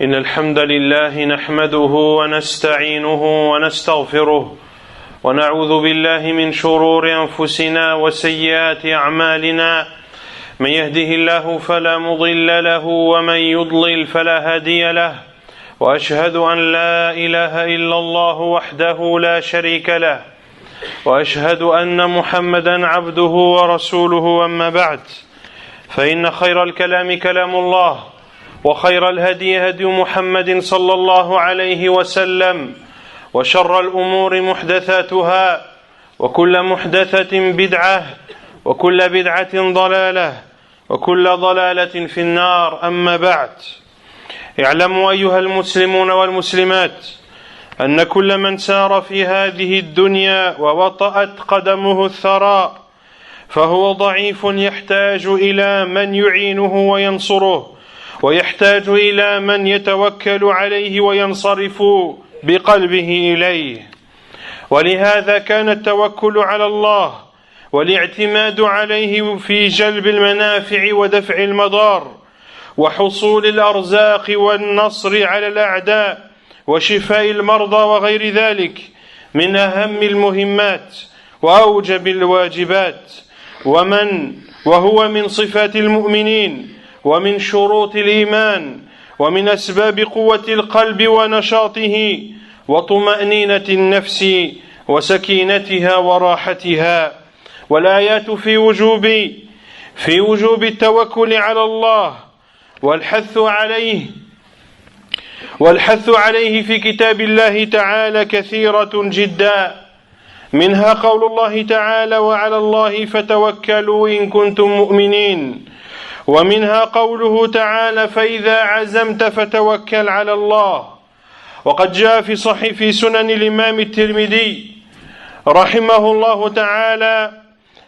إن الحمد لله نحمده ونستعينه ونستغفره ونعوذ بالله من شرور أنفسنا وسيئات أعمالنا من يهده الله فلا مضل له ومن يضلل فلا هادي له وأشهد أن لا إله إلا الله وحده لا شريك له وأشهد أن محمدا عبده ورسوله أما بعد فإن خير الكلام كلام الله وخير الهدي هدي محمد صلى الله عليه وسلم وشر الأمور محدثاتها وكل محدثة بدعة وكل بدعة ضلالة وكل ضلالة في النار أما بعد اعلموا أيها المسلمون والمسلمات أن كل من سار في هذه الدنيا ووطأت قدمه الثراء فهو ضعيف يحتاج إلى من يعينه وينصره ويحتاج إلى من يتوكل عليه وينصرف بقلبه إليه ولهذا كان التوكل على الله والاعتماد عليه في جلب المنافع ودفع المضار وحصول الأرزاق والنصر على الأعداء وشفاء المرضى وغير ذلك من أهم المهمات وأوجب الواجبات وهو من صفات المؤمنين ومن شروط الإيمان ومن أسباب قوة القلب ونشاطه وطمأنينة النفس وسكينتها وراحتها والآيات في وجوب التوكل على الله والحث عليه في كتاب الله تعالى كثيرة جدا منها قول الله تعالى وعلى الله فتوكلوا إن كنتم مؤمنين ومنها قوله تعالى فإذا عزمت فتوكل على الله وقد جاء في سنن الإمام الترمذي رحمه الله تعالى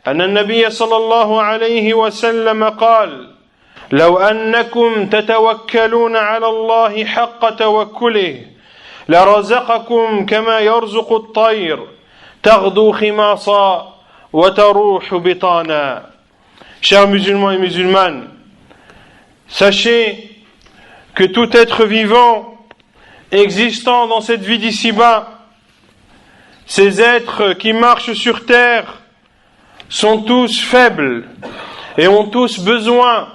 أن النبي صلى الله عليه وسلم قال لو أنكم تتوكلون على الله حق توكله لرزقكم كما يرزق الطير تغدو خماصا وتروح بطانا. Chers musulmans et musulmanes, sachez que tout être vivant existant dans cette vie d'ici-bas, ces êtres qui marchent sur terre sont tous faibles et ont tous besoin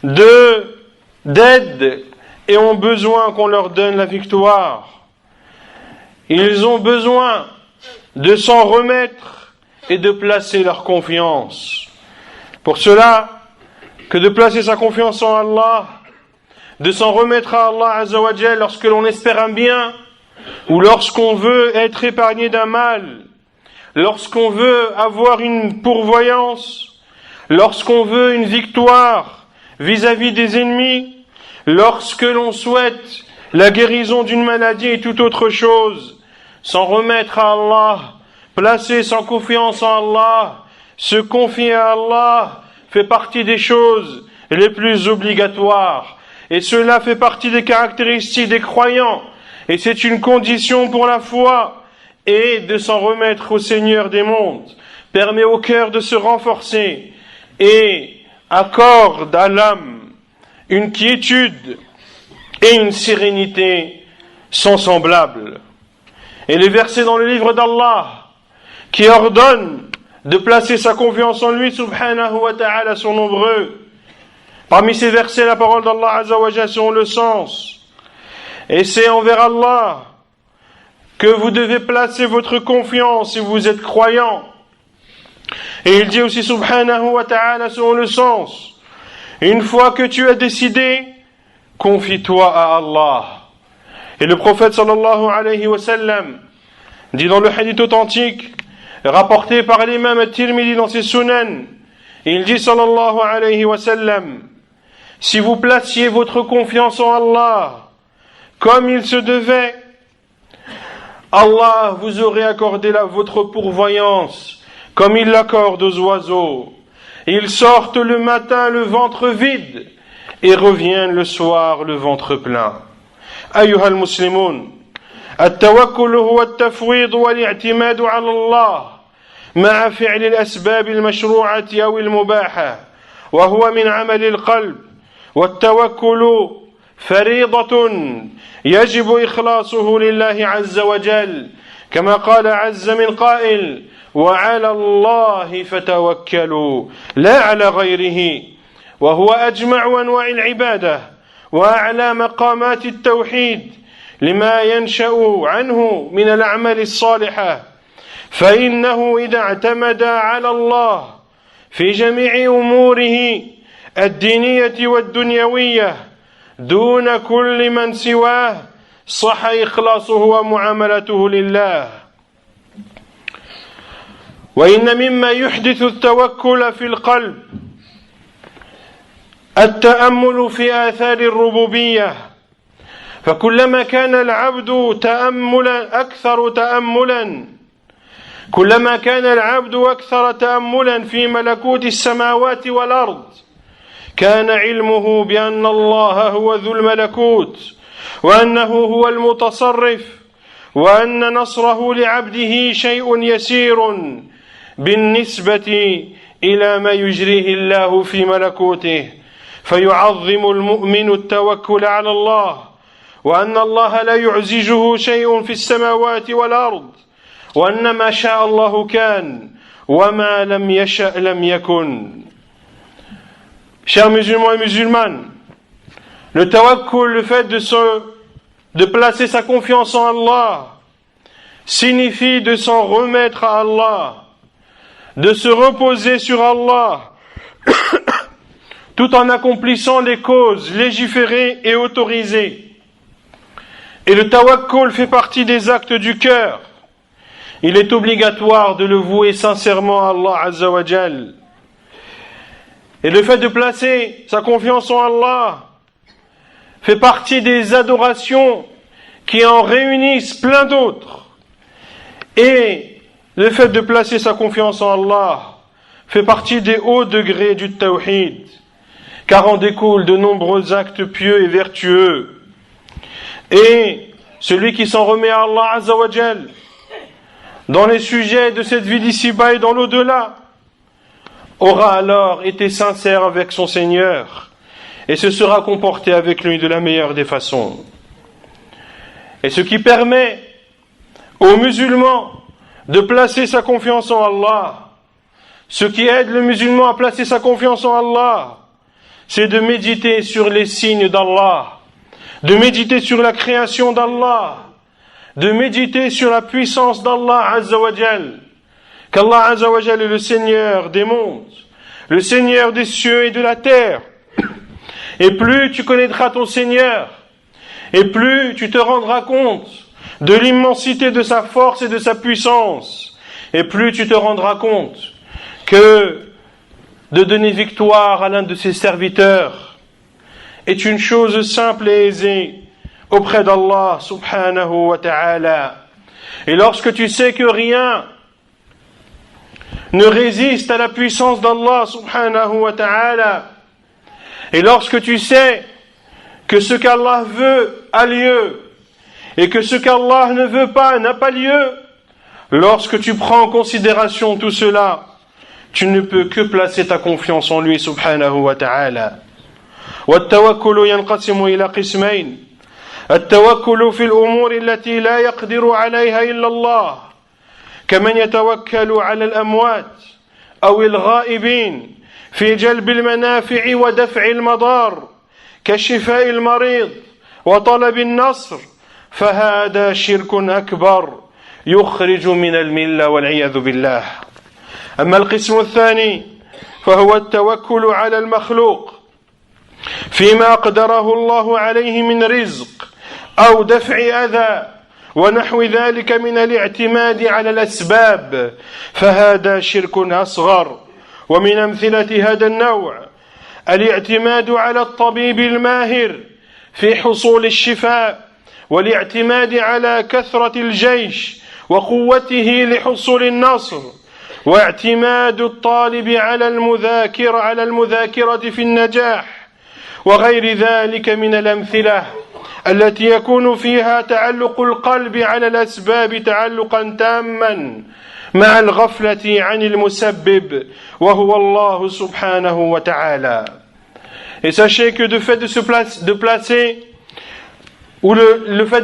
d'aide et ont besoin qu'on leur donne la victoire. Ils ont besoin de s'en remettre et de placer leur confiance. Pour cela, que de placer sa confiance en Allah, de s'en remettre à Allah Azza wa Jal lorsque l'on espère un bien, ou lorsqu'on veut être épargné d'un mal, lorsqu'on veut avoir une pourvoyance, lorsqu'on veut une victoire vis-à-vis des ennemis, lorsque l'on souhaite la guérison d'une maladie et toute autre chose, s'en remettre à Allah, placer sa confiance en Allah, se confier à Allah fait partie des choses les plus obligatoires. Et cela fait partie des caractéristiques des croyants. Et c'est une condition pour la foi. Et de s'en remettre au Seigneur des mondes permet au cœur de se renforcer et accorde à l'âme une quiétude et une sérénité sans semblable. Et les versets dans le livre d'Allah qui ordonnent de placer sa confiance en lui, subhanahu wa ta'ala, sont nombreux. Parmi ces versets, la parole d'Allah Azza wa Jalla sont le sens. Et c'est envers Allah que vous devez placer votre confiance si vous êtes croyant. Et il dit aussi, subhanahu wa ta'ala, selon le sens, une fois que tu as décidé, confie-toi à Allah. Et le prophète sallallahu alayhi wa sallam dit dans le hadith authentique, rapporté par l'imam At-Tirmidhi dans ses sunan, il dit sallallahu alayhi wa sallam, si vous placiez votre confiance en Allah comme il se devait, Allah vous aurait accordé votre pourvoyance comme il l'accorde aux oiseaux. Ils sortent le matin le ventre vide et reviennent le soir le ventre plein. Ayyuha al-muslimun, التوكل هو التفويض والاعتماد على الله مع فعل الأسباب المشروعة أو المباحة وهو من عمل القلب والتوكل فريضة يجب إخلاصه لله عز وجل، كما قال عز من قائل: وعلى الله فتوكلوا لا على غيره، وهو أجمع أنواع العبادة وأعلى مقامات التوحيد لما ينشأ عنه من الأعمال الصالحة، فإنه إذا اعتمد على الله في جميع أموره الدينية والدنيوية دون كل من سواه صح إخلاصه ومعاملته لله. وإن مما يحدث التوكل في القلب التأمل في آثار الربوبية، فكلما كان العبد كلما كان العبد أكثر تأملا في ملكوت السماوات والأرض، كان علمه بأن الله هو ذو الملكوت، وأنه هو المتصرف، وأن نصره لعبده شيء يسير بالنسبة إلى ما يجريه الله في ملكوته، فيعظم المؤمن التوكل على الله، وأن الله لا يعزجه شيء في السماوات والأرض، وأن ما شاء الله كان وما لم يشأ لم يكن. Chers musulmans et musulmanes, le tawakkul, le fait de placer sa confiance en Allah, signifie de s'en remettre à Allah, de se reposer sur Allah, tout en accomplissant les causes légiférées et autorisées. Et le tawakkul fait partie des actes du cœur. Il est obligatoire de le vouer sincèrement à Allah Azza wa Jal. Et le fait de placer sa confiance en Allah fait partie des adorations qui en réunissent plein d'autres. Et le fait de placer sa confiance en Allah fait partie des hauts degrés du tawhid, car en découlent de nombreux actes pieux et vertueux. Et celui qui s'en remet à Allah Azza wa Jal dans les sujets de cette vie d'ici-bas et dans l'au-delà aura alors été sincère avec son Seigneur et se sera comporté avec lui de la meilleure des façons. Et ce qui permet aux musulmans de placer sa confiance en Allah, ce qui aide le musulman à placer sa confiance en Allah, c'est de méditer sur les signes d'Allah, de méditer sur la création d'Allah, de méditer sur la puissance d'Allah Azza wa Jal, qu'Allah Azza wa Jal est le Seigneur des mondes, le Seigneur des cieux et de la terre. Et plus tu connaîtras ton Seigneur, et plus tu te rendras compte de l'immensité de sa force et de sa puissance, et plus tu te rendras compte que de donner victoire à l'un de ses serviteurs est une chose simple et aisée auprès d'Allah subhanahu wa ta'ala. Et lorsque tu sais que rien ne résiste à la puissance d'Allah subhanahu wa ta'ala, et lorsque tu sais que ce qu'Allah veut a lieu, et que ce qu'Allah ne veut pas n'a pas lieu, lorsque tu prends en considération tout cela, tu ne peux que placer ta confiance en lui subhanahu wa ta'ala. والتوكل ينقسم إلى قسمين: التوكل في الأمور التي لا يقدر عليها إلا الله، كمن يتوكل على الأموات أو الغائبين في جلب المنافع ودفع المضار كشفاء المريض وطلب النصر، فهذا شرك أكبر يخرج من الملة والعياذ بالله. أما القسم الثاني فهو التوكل على المخلوق فيما أقدره الله عليه من رزق أو دفع أذى ونحو ذلك من الاعتماد على الأسباب، فهذا شرك أصغر. ومن أمثلة هذا النوع الاعتماد على الطبيب الماهر في حصول الشفاء، والاعتماد على كثرة الجيش وقوته لحصول النصر، واعتماد الطالب على المذاكرة في النجاح، وغير ذلك من الأمثلة التي يكون فيها تعلق القلب على الأسباب تعلقا تاما مع الغفلة عن المسبب وهو الله سبحانه وتعالى. Et sachez que le fait de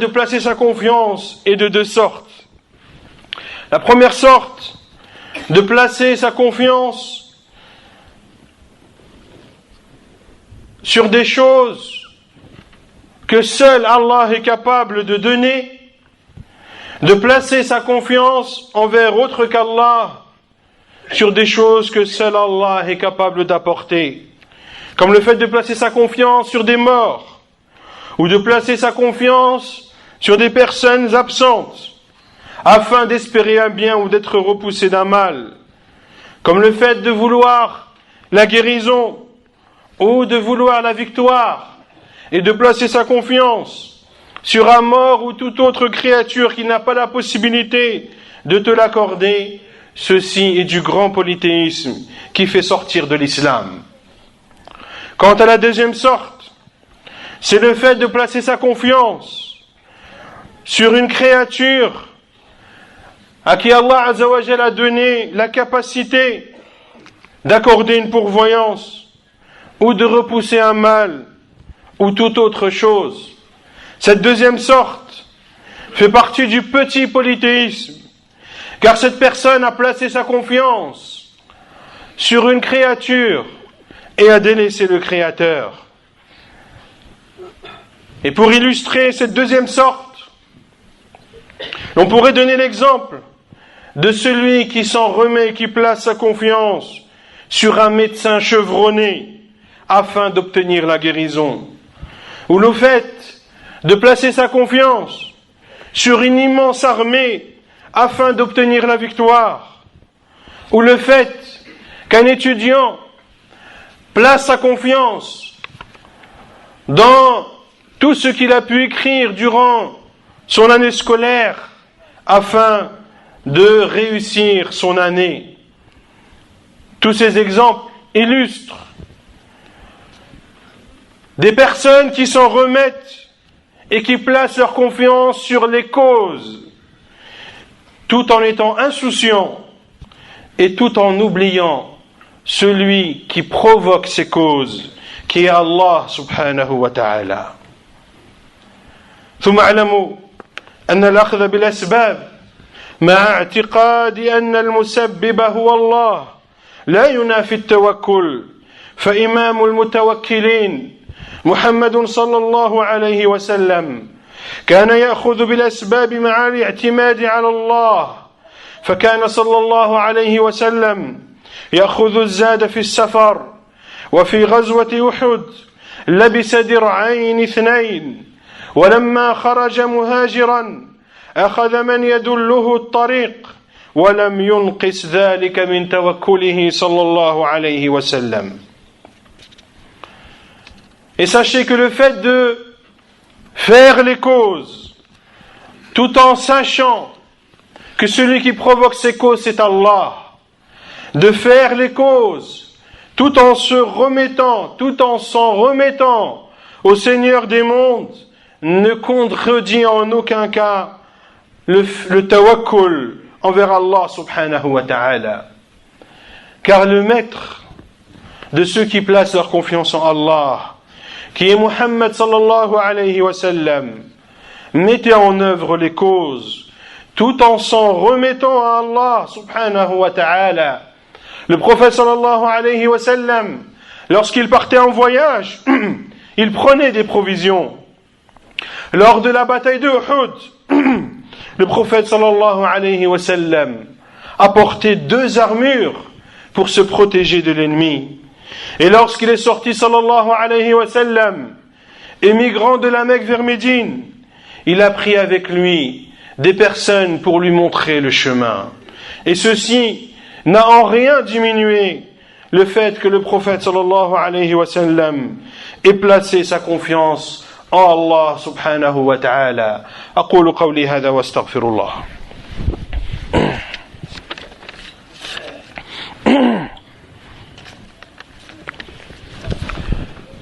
placer sa confiance est de deux sortes. La première sorte, de placer sa confiance sur des choses que seul Allah est capable de donner, de placer sa confiance envers autre qu'Allah sur des choses que seul Allah est capable d'apporter, comme le fait de placer sa confiance sur des morts, ou de placer sa confiance sur des personnes absentes, afin d'espérer un bien ou d'être repoussé d'un mal, comme le fait de vouloir la guérison ou de vouloir la victoire et de placer sa confiance sur un mort ou toute autre créature qui n'a pas la possibilité de te l'accorder. Ceci est du grand polythéisme qui fait sortir de l'islam. Quant à la deuxième sorte, c'est le fait de placer sa confiance sur une créature à qui Allah Azza wa Jalla a donné la capacité d'accorder une pourvoyance ou de repousser un mal ou toute autre chose. Cette deuxième sorte fait partie du petit polythéisme, car cette personne a placé sa confiance sur une créature et a délaissé le Créateur. Et pour illustrer cette deuxième sorte, on pourrait donner l'exemple de celui qui s'en remet et qui place sa confiance sur un médecin chevronné afin d'obtenir la guérison, ou le fait de placer sa confiance sur une immense armée afin d'obtenir la victoire, ou le fait qu'un étudiant place sa confiance dans tout ce qu'il a pu écrire durant son année scolaire afin de réussir son année. Tous ces exemples illustrent des personnes qui s'en remettent et qui placent leur confiance sur les causes, tout en étant insouciants et tout en oubliant celui qui provoque ces causes, qui est Allah subhanahu wa ta'ala. ثم اعلموا أن الأخذ بالأسباب مع اعتقاد أن المسبب هو الله لا ينافي التوكل، فإمام المتوكلين محمد صلى الله عليه وسلم كان يأخذ بالأسباب مع الاعتماد على الله، فكان صلى الله عليه وسلم يأخذ الزاد في السفر، وفي غزوة أحد لبس درعين اثنين، ولما خرج مهاجرا أخذ من يدله الطريق ولم ينقص ذلك من توكله صلى الله عليه وسلم. Et sachez que le fait de faire les causes, tout en sachant que celui qui provoque ces causes c'est Allah, de faire les causes, tout en s'en remettant au Seigneur des mondes, ne contredit en aucun cas le tawakkul envers Allah subhanahu wa ta'ala. Car le maître de ceux qui placent leur confiance en Allah, qui est Muhammad sallallahu alayhi wa sallam, mettait en œuvre les causes tout en s'en remettant à Allah subhanahu wa ta'ala. Le prophète sallallahu alayhi wa sallam, lorsqu'il partait en voyage, il prenait des provisions. Lors de la bataille de Uhud, le prophète sallallahu alayhi wa sallam a porté 2 armures pour se protéger de l'ennemi. Et lorsqu'il est sorti sallallahu alayhi wa sallam, émigrant de la Mecque vers Médine, il a pris avec lui des personnes pour lui montrer le chemin. Et ceci n'a en rien diminué le fait que le prophète sallallahu alayhi wa sallam ait placé sa confiance en Allah subhanahu wa ta'ala. أقول قولي هذا واستغفر الله.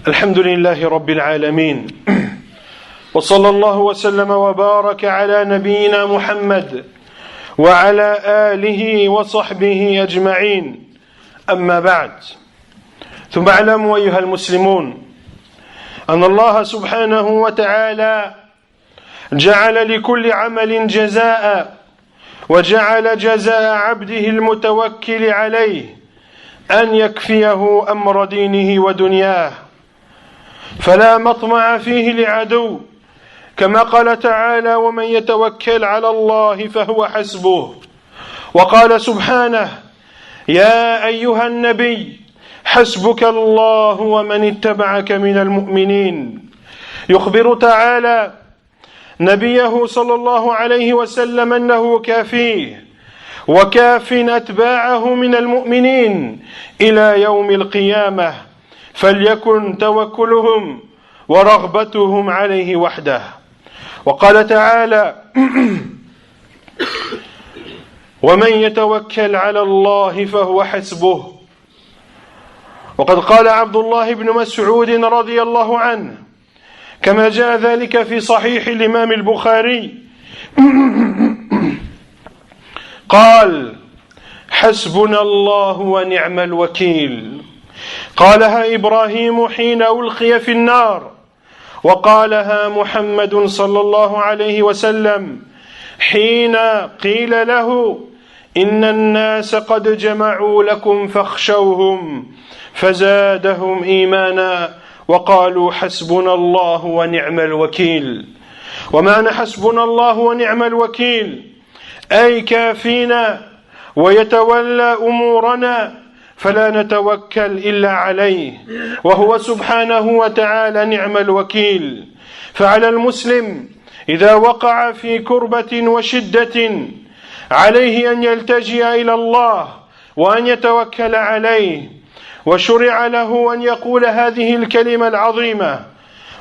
الحمد لله رب العالمين، وصلى الله وسلم وبارك على نبينا محمد وعلى آله وصحبه أجمعين، أما بعد، ثم اعلموا أيها المسلمون أن الله سبحانه وتعالى جعل لكل عمل جزاء، وجعل جزاء عبده المتوكل عليه أن يكفيه أمر دينه ودنياه، فلا مطمع فيه لعدو، كما قال تعالى: ومن يتوكل على الله فهو حسبه. وقال سبحانه: يا أيها النبي حسبك الله ومن اتبعك من المؤمنين. يخبر تعالى نبيه صلى الله عليه وسلم أنه كافيه وكاف أتباعه من المؤمنين إلى يوم القيامة، فليكن توكلهم ورغبتهم عليه وحده. وقال تعالى: ومن يتوكل على الله فهو حسبه. وقد قال عبد الله بن مسعود رضي الله عنه، كما جاء ذلك في صحيح الإمام البخاري، قال: حسبنا الله ونعم الوكيل. قالها إبراهيم حين ألقي في النار، وقالها محمد صلى الله عليه وسلم حين قيل له: إن الناس قد جمعوا لكم فاخشوهم، فزادهم إيمانا وقالوا حسبنا الله ونعم الوكيل. ومعنى حسبنا الله ونعم الوكيل أي كافينا ويتولى أمورنا، فلا نتوكل إلا عليه، وهو سبحانه وتعالى نعم الوكيل. فعلى المسلم إذا وقع في كربة وشدة عليه أن يلتجئ إلى الله وأن يتوكل عليه، وشرع له أن يقول هذه الكلمة العظيمة: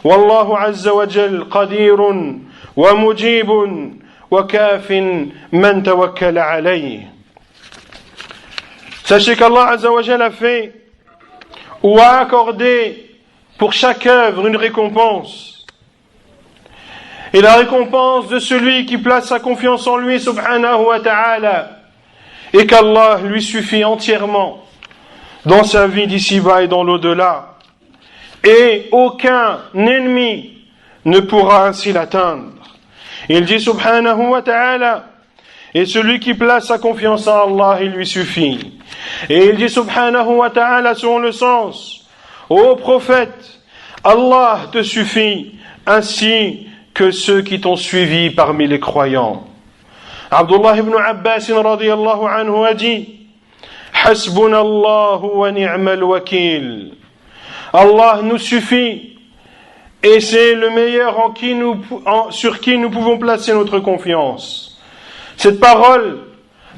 والله عز وجل قدير ومجيب وكاف من توكل عليه. Sachez qu'Allah Azza wa Jal a fait ou a accordé pour chaque œuvre une récompense. Et la récompense de celui qui place sa confiance en lui, subhanahu wa ta'ala, et qu'Allah lui suffit entièrement dans sa vie d'ici-bas et dans l'au-delà. Et aucun ennemi ne pourra ainsi l'atteindre. Il dit subhanahu wa ta'ala: et celui qui place sa confiance en Allah, il lui suffit. Et il dit subhanahu wa ta'ala selon le sens: ô prophète, Allah te suffit, ainsi que ceux qui t'ont suivi parmi les croyants. Abdullah ibn Abbas radiyallahu anhu a dit: Hasbunallahu wa ni'mal wakil. Allah nous suffit et c'est le meilleur sur qui nous pouvons placer notre confiance. Cette parole,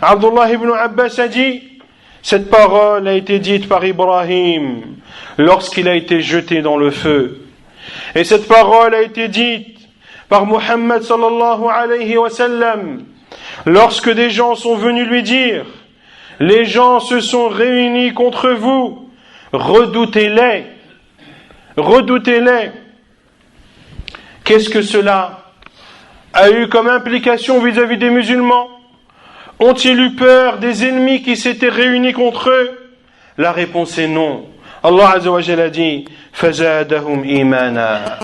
Abdullah ibn Abbas a dit, cette parole a été dite par Ibrahim lorsqu'il a été jeté dans le feu. Et cette parole a été dite par Muhammad sallallahu alayhi wa sallam lorsque des gens sont venus lui dire: les gens se sont réunis contre vous, redoutez-les, redoutez-les. Qu'est-ce que cela a eu comme implication vis-à-vis des musulmans? Ont-ils eu peur des ennemis qui s'étaient réunis contre eux? La réponse est non. Allah Azza wa Jalla a dit: Fazadahum imana.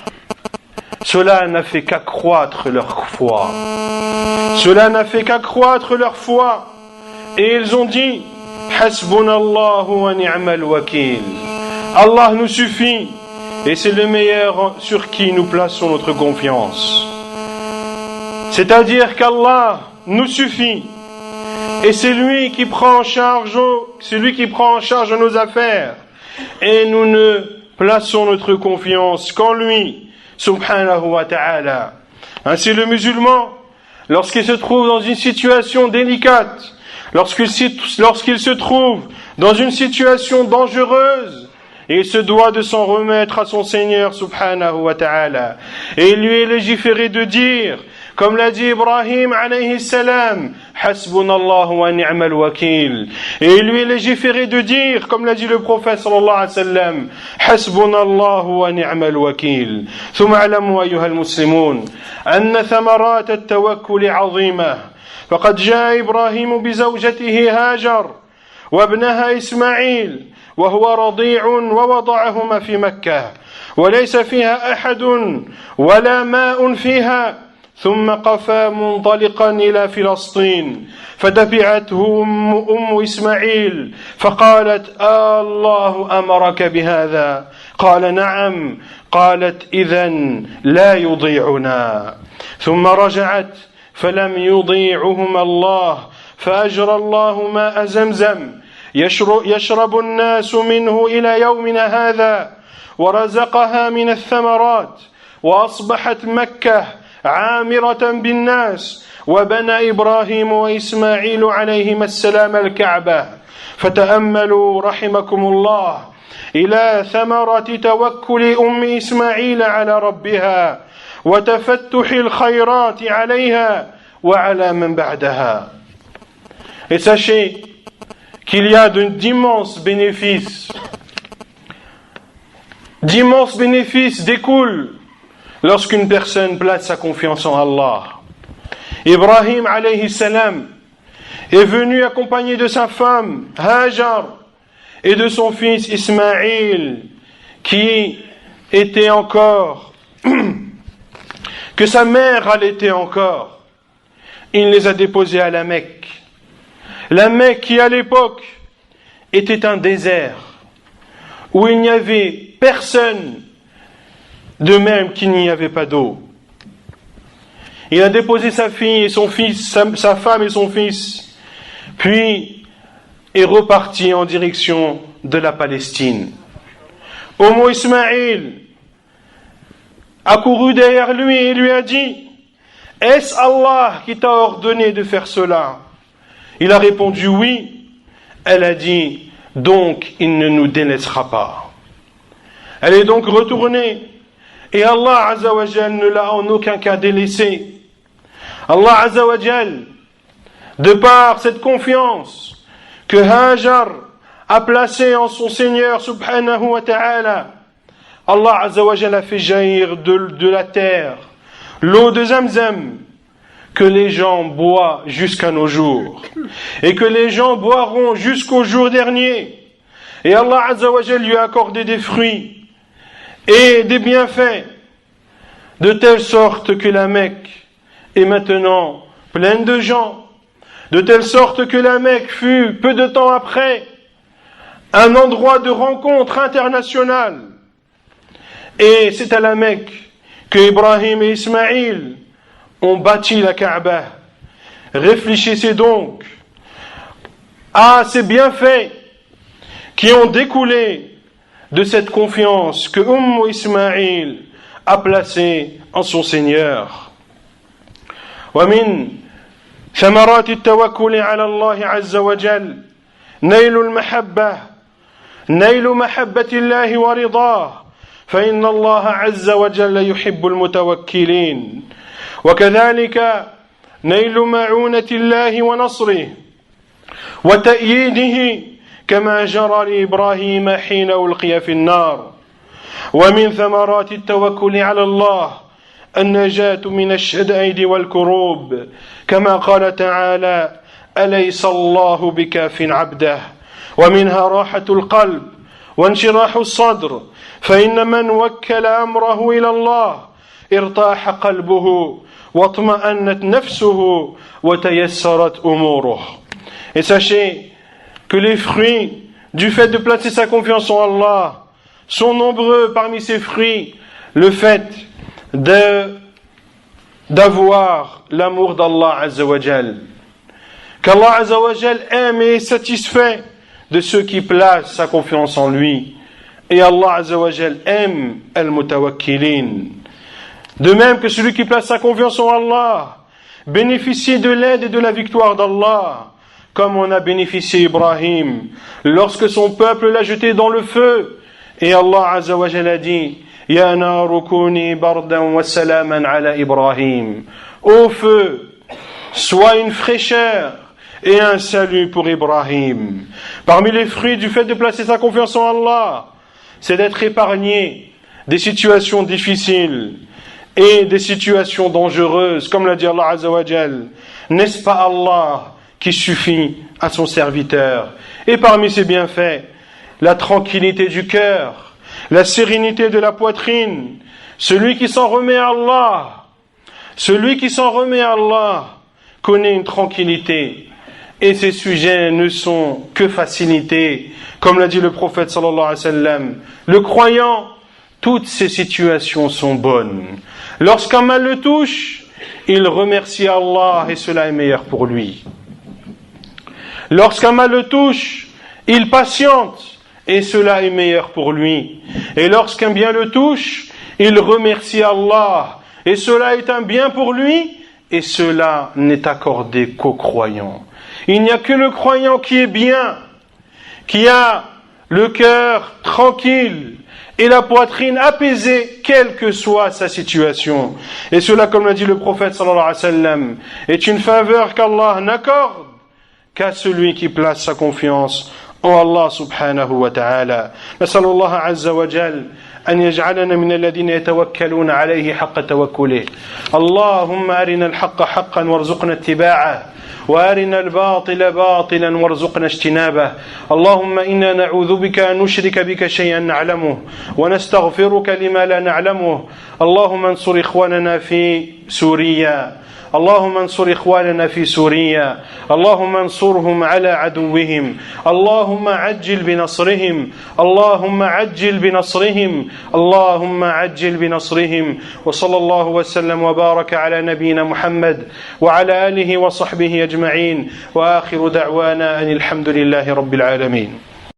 Cela n'a fait qu'accroître leur foi. Cela n'a fait qu'accroître leur foi. Et ils ont dit: Hasbunallahu wa ni'mal wakil. Allah nous suffit et c'est le meilleur sur qui nous plaçons notre confiance. C'est-à-dire qu'Allah nous suffit et c'est lui qui prend en charge nos affaires, et nous ne plaçons notre confiance qu'en lui, subhanahu wa ta'ala. Ainsi le musulman, lorsqu'il se trouve dans une situation délicate, lorsqu'il se trouve dans une situation dangereuse, il se doit de s'en remettre à son Seigneur subhanahu wa ta'ala. Et il lui est légiféré de dire, comme l'a dit Ibrahim alayhi salam, Hasbunallahu wa ni'mal wakil. Et il lui est légiféré de dire, comme l'a dit le prophète sallallahu alayhi wa sallam, Hasbunallahu wa ni'mal wakil. ثم اعلموا أيها المسلمون أن ثمرات التوكل عظيمة. فقد جاء إبراهيم بزوجته هاجر وابنها إسماعيل وهو رضيع ووضعهما في مكة، وليس فيها أحد ولا ماء فيها ثم قفا منطلقا إلى فلسطين فتبعته أم إسماعيل فقالت الله أمرك بهذا قال نعم قالت إذن لا يضيعنا ثم رجعت فلم يضيعهما الله فأجرى الله ماء زمزم يشرب الناس منه إلى يومنا هذا ورزقها من الثمرات وأصبحت مكة عامرة بالناس وبنى إبراهيم وإسماعيل عليهما السلام الكعبة فتأملوا رحمكم الله إلى ثمرة توكل أم إسماعيل على ربها وتفتح الخيرات عليها وعلى من بعدها. Et sachez qu'il y a d'immenses bénéfices. D'immenses bénéfices découlent lorsqu'une personne place sa confiance en Allah. Ibrahim alayhi salam est venu accompagné de sa femme Hajar et de son fils Ismaïl qui était encore que sa mère allaitait encore. Il les a déposés à la Mecque. La Mecque qui à l'époque était un désert où il n'y avait personne, de même qu'il n'y avait pas d'eau. Il a déposé sa fille et son fils, sa femme et son fils, puis est reparti en direction de la Palestine. Ismaïl a couru derrière lui et lui a dit « Est-ce Allah qui t'a ordonné de faire cela ?» Il a répondu « Oui ». Elle a dit « Donc il ne nous délaissera pas ». Elle est donc retournée et Allah Azza wa Jal ne l'a en aucun cas délaissée. Allah Azza wa Jal, de par cette confiance que Hajar a placée en son Seigneur subhanahu wa ta'ala, Allah Azza wa Jal a fait jaillir de la terre l'eau de Zamzam que les gens boivent jusqu'à nos jours et que les gens boiront jusqu'au jour dernier. Et Allah Azza wa Jal lui a accordé des fruits et des bienfaits de telle sorte que la Mecque est maintenant pleine de gens, de telle sorte que la Mecque fut peu de temps après un endroit de rencontre internationale. Et c'est à la Mecque que Ibrahim et Ismaïl ont bâti la Kaaba. Réfléchissez donc à ces bienfaits qui ont découlé de cette confiance que Ismaïl a placée en son Seigneur. ومن ثمرات التوكل على الله عز وجل نيل محبة الله ورضاه فإن الله عز وجل يحب المتوكلين وكذلك نيل معونة الله ونصره وتأييده كما جرى لإبراهيم حين ألقي في النار ومن ثمرات التوكل على الله النجاة من الشدائد والكروب كما قال تعالى أليس الله بكاف عبده ومنها راحة القلب وانشراح الصدر فإن من وكل أمره إلى الله ارتاح قلبه واطمأنت نفسه وتيسرت أموره. Et sachez que les fruits du fait de placer sa confiance en Allah sont nombreux. Parmi ces fruits, le fait d'avoir l'amour d'Allah Azza wa Jal. Qu'Allah Azza wa Jal aime et est satisfait de ceux qui placent sa confiance en lui. Et Allah Azza wa Jal aime al-mutawakkilin. De même que celui qui place sa confiance en Allah bénéficie de l'aide et de la victoire d'Allah, comme on a bénéficié Ibrahim lorsque son peuple l'a jeté dans le feu. Et Allah Azza wa Jal a dit Ya naru kuni bardan wa salaman ala Ibrahim. Ô feu, sois une fraîcheur et un salut pour Ibrahim. Parmi les fruits du fait de placer sa confiance en Allah, c'est d'être épargné des situations difficiles et des situations dangereuses, comme l'a dit Allah Azza wa Jal. N'est-ce pas Allah qui suffit à son serviteur? Et parmi ses bienfaits, la tranquillité du cœur, la sérénité de la poitrine. Celui qui s'en remet à Allah, celui qui s'en remet à Allah connaît une tranquillité. Et ces sujets ne sont que facilités. Comme l'a dit le prophète sallallahu alayhi wa sallam, le croyant, toutes ces situations sont bonnes. Lorsqu'un mal le touche, il remercie Allah et cela est meilleur pour lui. Lorsqu'un mal le touche, il patiente et cela est meilleur pour lui. Et lorsqu'un bien le touche, il remercie Allah et cela est un bien pour lui et cela n'est accordé qu'aux croyants. Il n'y a que le croyant qui est bien, qui a le cœur tranquille et la poitrine apaisée, quelle que soit sa situation. Et cela, comme l'a dit le prophète sallallahu alayhi wa sallam, est une faveur qu'Allah n'accorde qu'à celui qui place sa confiance en Allah subhanahu wa ta'ala. Nasallallahu azza wa jal أن يجعلنا من الذين يتوكلون عليه حق توكله. اللهم أرنا الحق حقا وارزقنا اتباعه وارنا الباطل باطلا وارزقنا اجتنابه. اللهم إنا نعوذ بك أن نشرك بك شيئا نعلمه ونستغفرك لما لا نعلمه. اللهم انصر إخواننا في سوريا، اللهم انصر إخواننا في سوريا، اللهم انصرهم على عدوهم، اللهم عجل بنصرهم، اللهم عجل بنصرهم، اللهم عجل بنصرهم. وصلى الله وسلم وبارك على نبينا محمد وعلى آله وصحبه أجمعين، وآخر دعوانا أن الحمد لله رب العالمين.